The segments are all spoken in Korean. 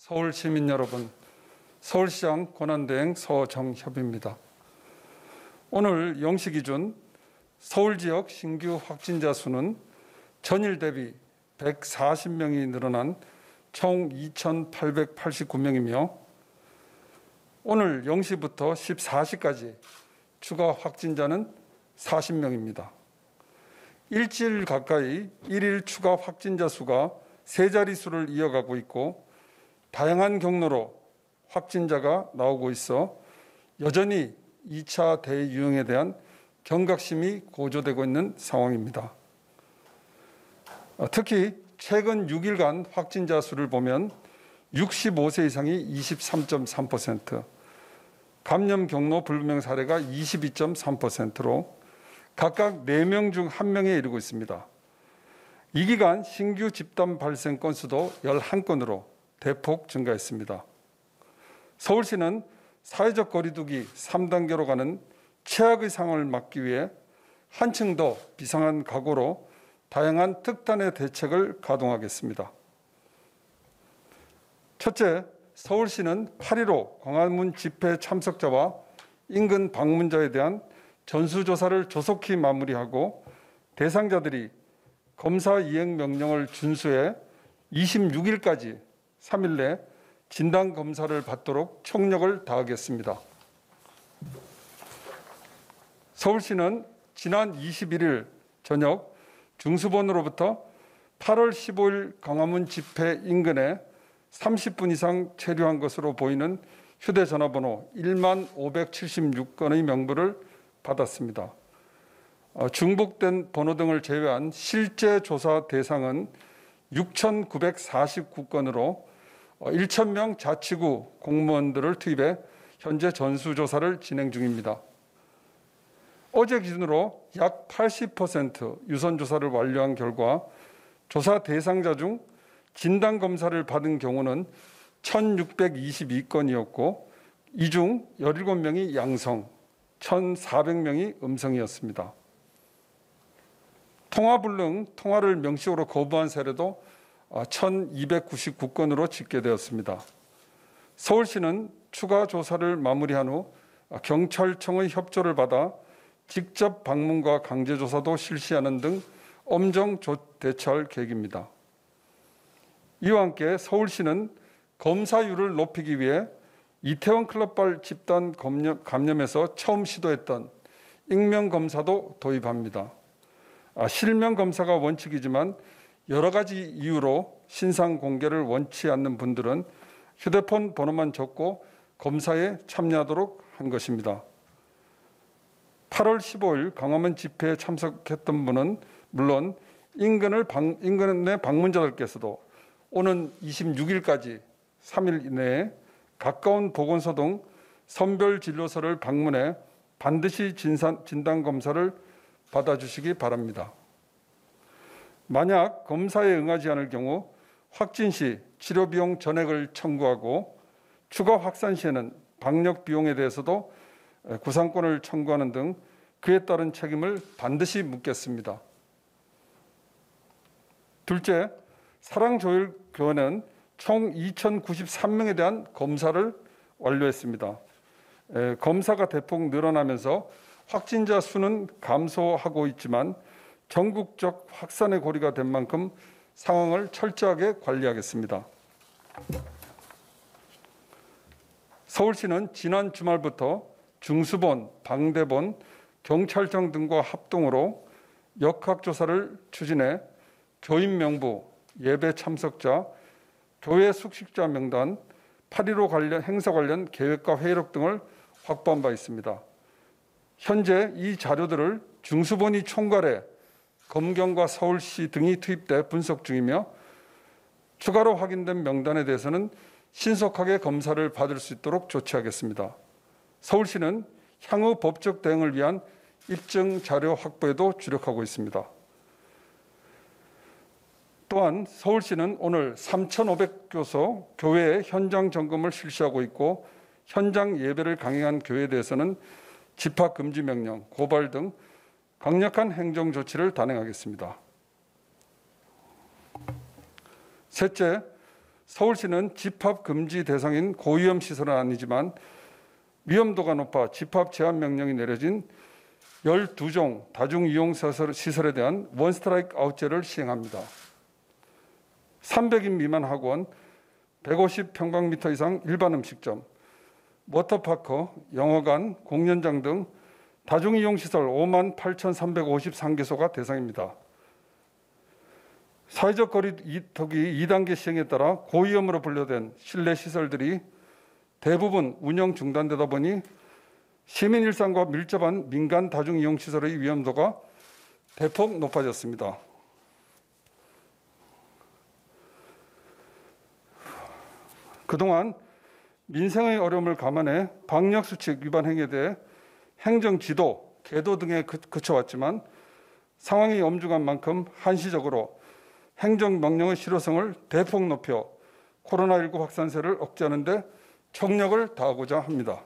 서울 시민 여러분, 서울시장 권한대행 서정협입니다. 오늘 0시 기준 서울 지역 신규 확진자 수는 전일 대비 140명이 늘어난 총 2,889명이며 오늘 0시부터 14시까지 추가 확진자는 40명입니다. 일주일 가까이 일일 추가 확진자 수가 세 자릿수를 이어가고 있고 다양한 경로로 확진자가 나오고 있어 여전히 2차 대유행에 대한 경각심이 고조되고 있는 상황입니다. 특히 최근 6일간 확진자 수를 보면 65세 이상이 23.3%, 감염 경로 불분명 사례가 22.3%로 각각 4명 중 1명에 이르고 있습니다. 이 기간 신규 집단 발생 건수도 11건으로 대폭 증가했습니다. 서울시는 사회적 거리두기 3단계로 가는 최악의 상황을 막기 위해 한층 더 비상한 각오로 다양한 특단의 대책을 가동하겠습니다. 첫째, 서울시는 8.15 광화문 집회 참석자와 인근 방문자에 대한 전수조사를 조속히 마무리하고 대상자들이 검사 이행 명령을 준수해 26일까지 3일 내 진단검사를 받도록 총력을 다하겠습니다. 서울시는 지난 21일 저녁 중수본으로부터 8월 15일 광화문 집회 인근에 30분 이상 체류한 것으로 보이는 휴대전화번호 1576건의 명부를 받았습니다. 중복된 번호 등을 제외한 실제 조사 대상은 6,949건으로 1,000명 자치구 공무원들을 투입해 현재 전수조사를 진행 중입니다. 어제 기준으로 약 80% 유선조사를 완료한 결과 조사 대상자 중 진단검사를 받은 경우는 1,622건이었고 이 중 17명이 양성, 1,400명이 음성이었습니다. 통화불능 통화를 명시적으로 거부한 사례도 1,299건으로 집계되었습니다. 서울시는 추가 조사를 마무리한 후 경찰청의 협조를 받아 직접 방문과 강제조사도 실시하는 등 엄정 대처할 계획입니다. 이와 함께 서울시는 검사율을 높이기 위해 이태원 클럽발 집단 감염에서 처음 시도했던 익명검사도 도입합니다. 실명 검사가 원칙이지만 여러 가지 이유로 신상 공개를 원치 않는 분들은 휴대폰 번호만 적고 검사에 참여하도록 한 것입니다. 8월 15일 광화문 집회에 참석했던 분은 물론 인근의 방문자들께서도 오는 26일까지 3일 이내에 가까운 보건소 등 선별진료소를 방문해 반드시 진단검사를 받아주시기 바랍니다. 만약 검사에 응하지 않을 경우 확진 시 치료비용 전액을 청구하고 추가 확산 시에는 방역 비용에 대해서도 구상권을 청구하는 등 그에 따른 책임을 반드시 묻겠습니다. 둘째, 사랑조율교회는 총 2,093명에 대한 검사를 완료했습니다. 검사가 대폭 늘어나면서 확진자 수는 감소하고 있지만 전국적 확산의 고리가 된 만큼 상황을 철저하게 관리하겠습니다. 서울시는 지난 주말부터 중수본, 방대본, 경찰청 등과 합동으로 역학조사를 추진해 교인 명부, 예배 참석자, 교회 숙식자 명단, 8.15 관련 행사 관련 계획과 회의록 등을 확보한 바 있습니다. 현재 이 자료들을 중수본이 총괄해 검경과 서울시 등이 투입돼 분석 중이며 추가로 확인된 명단에 대해서는 신속하게 검사를 받을 수 있도록 조치하겠습니다. 서울시는 향후 법적 대응을 위한 입증 자료 확보에도 주력하고 있습니다. 또한 서울시는 오늘 3,500교소 교회의 현장 점검을 실시하고 있고 현장 예배를 강행한 교회에 대해서는 집합 금지 명령, 고발 등 강력한 행정 조치를 단행하겠습니다. 셋째, 서울시는 집합 금지 대상인 고위험 시설은 아니지만 위험도가 높아 집합 제한 명령이 내려진 12종 다중이용시설에 대한 원스트라이크 아웃제를 시행합니다. 300인 미만 학원, 150평방미터 이상 일반 음식점, 워터파크, 영화관, 공연장 등 다중이용시설 58,353개소가 대상입니다. 사회적 거리두기 2단계 시행에 따라 고위험으로 분류된 실내 시설들이 대부분 운영 중단되다 보니 시민 일상과 밀접한 민간 다중이용시설의 위험도가 대폭 높아졌습니다. 그동안 민생의 어려움을 감안해 방역수칙 위반 행위에 대해 행정지도, 계도 등에 그쳐왔지만 상황이 엄중한 만큼 한시적으로 행정명령의 실효성을 대폭 높여 코로나19 확산세를 억제하는 데 총력을 다하고자 합니다.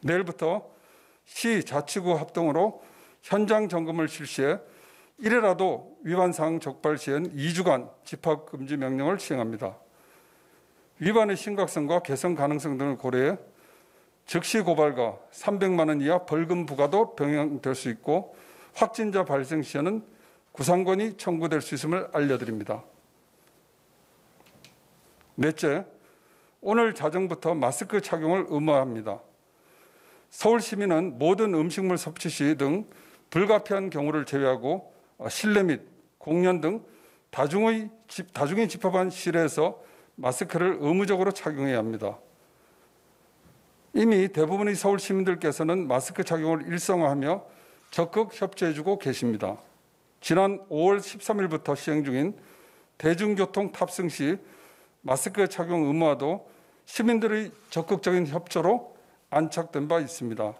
내일부터 시, 자치구 합동으로 현장 점검을 실시해 이래라도 위반 사항 적발 시엔 2주간 집합금지 명령을 시행합니다. 위반의 심각성과 개선 가능성 등을 고려해 즉시 고발과 300만 원 이하 벌금 부과도 병행될 수 있고 확진자 발생 시에는 구상권이 청구될 수 있음을 알려드립니다. 넷째, 오늘 자정부터 마스크 착용을 의무화합니다. 서울 시민은 모든 음식물 섭취 시 등 불가피한 경우를 제외하고 실내 및 공연 등 다중이 집합한 실내에서 마스크를 의무적으로 착용해야 합니다. 이미 대부분의 서울 시민들께서는 마스크 착용을 일상화하며 적극 협조해주고 계십니다. 지난 5월 13일부터 시행 중인 대중교통 탑승 시 마스크 착용 의무화도 시민들의 적극적인 협조로 안착된 바 있습니다.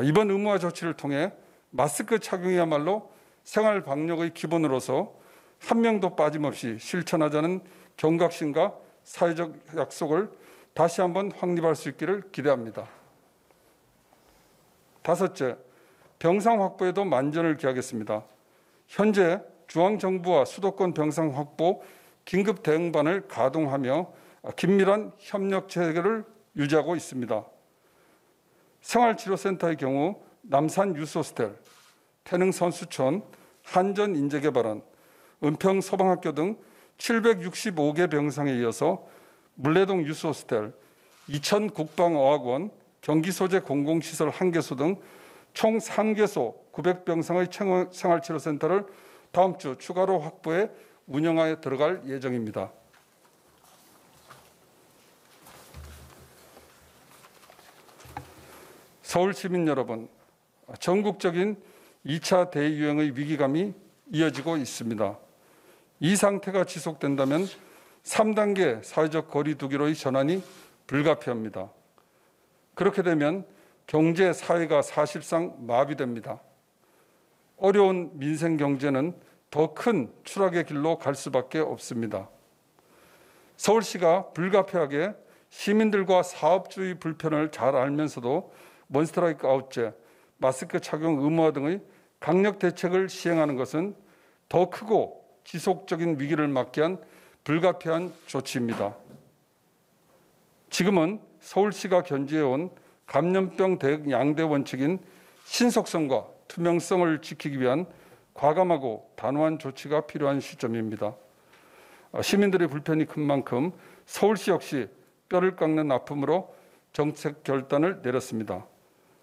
이번 의무화 조치를 통해 마스크 착용이야말로 생활 방역의 기본으로서 한 명도 빠짐없이 실천하자는 경각심과 사회적 약속을 다시 한번 확립할 수 있기를 기대합니다. 다섯째, 병상 확보에도 만전을 기하겠습니다. 현재 중앙정부와 수도권 병상 확보 긴급 대응반을 가동하며 긴밀한 협력 체계를 유지하고 있습니다. 생활치료센터의 경우 남산 유스호스텔, 태릉 선수촌, 한전 인재개발원, 은평 소방학교 등 765개 병상에 이어서 물레동 유스호스텔, 이천 국방어학원, 경기 소재 공공시설 1개소 등 총 3개소 900병상의 생활치료센터를 다음 주 추가로 확보해 운영하에 들어갈 예정입니다. 서울 시민 여러분, 전국적인 2차 대유행의 위기감이 이어지고 있습니다. 이 상태가 지속된다면 3단계 사회적 거리두기로의 전환이 불가피합니다. 그렇게 되면 경제, 사회가 사실상 마비됩니다. 어려운 민생 경제는 더 큰 추락의 길로 갈 수밖에 없습니다. 서울시가 불가피하게 시민들과 사업주의 불편을 잘 알면서도 원스트라이크 아웃제, 마스크 착용 의무화 등의 강력 대책을 시행하는 것은 더 크고 지속적인 위기를 막기 위한 불가피한 조치입니다. 지금은 서울시가 견지해온 감염병 대응 양대 원칙인 신속성과 투명성을 지키기 위한 과감하고 단호한 조치가 필요한 시점입니다. 시민들의 불편이 큰 만큼 서울시 역시 뼈를 깎는 아픔으로 정책 결단을 내렸습니다.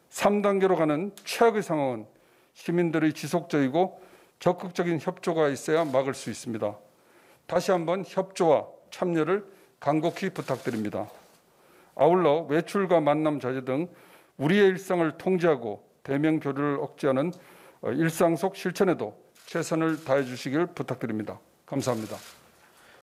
3단계로 가는 최악의 상황은 시민들의 지속적이고 적극적인 협조가 있어야 막을 수 있습니다. 다시 한번 협조와 참여를 간곡히 부탁드립니다. 아울러 외출과 만남 자제 등 우리의 일상을 통제하고 대면 교류를 억제하는 일상 속 실천에도 최선을 다해 주시길 부탁드립니다. 감사합니다.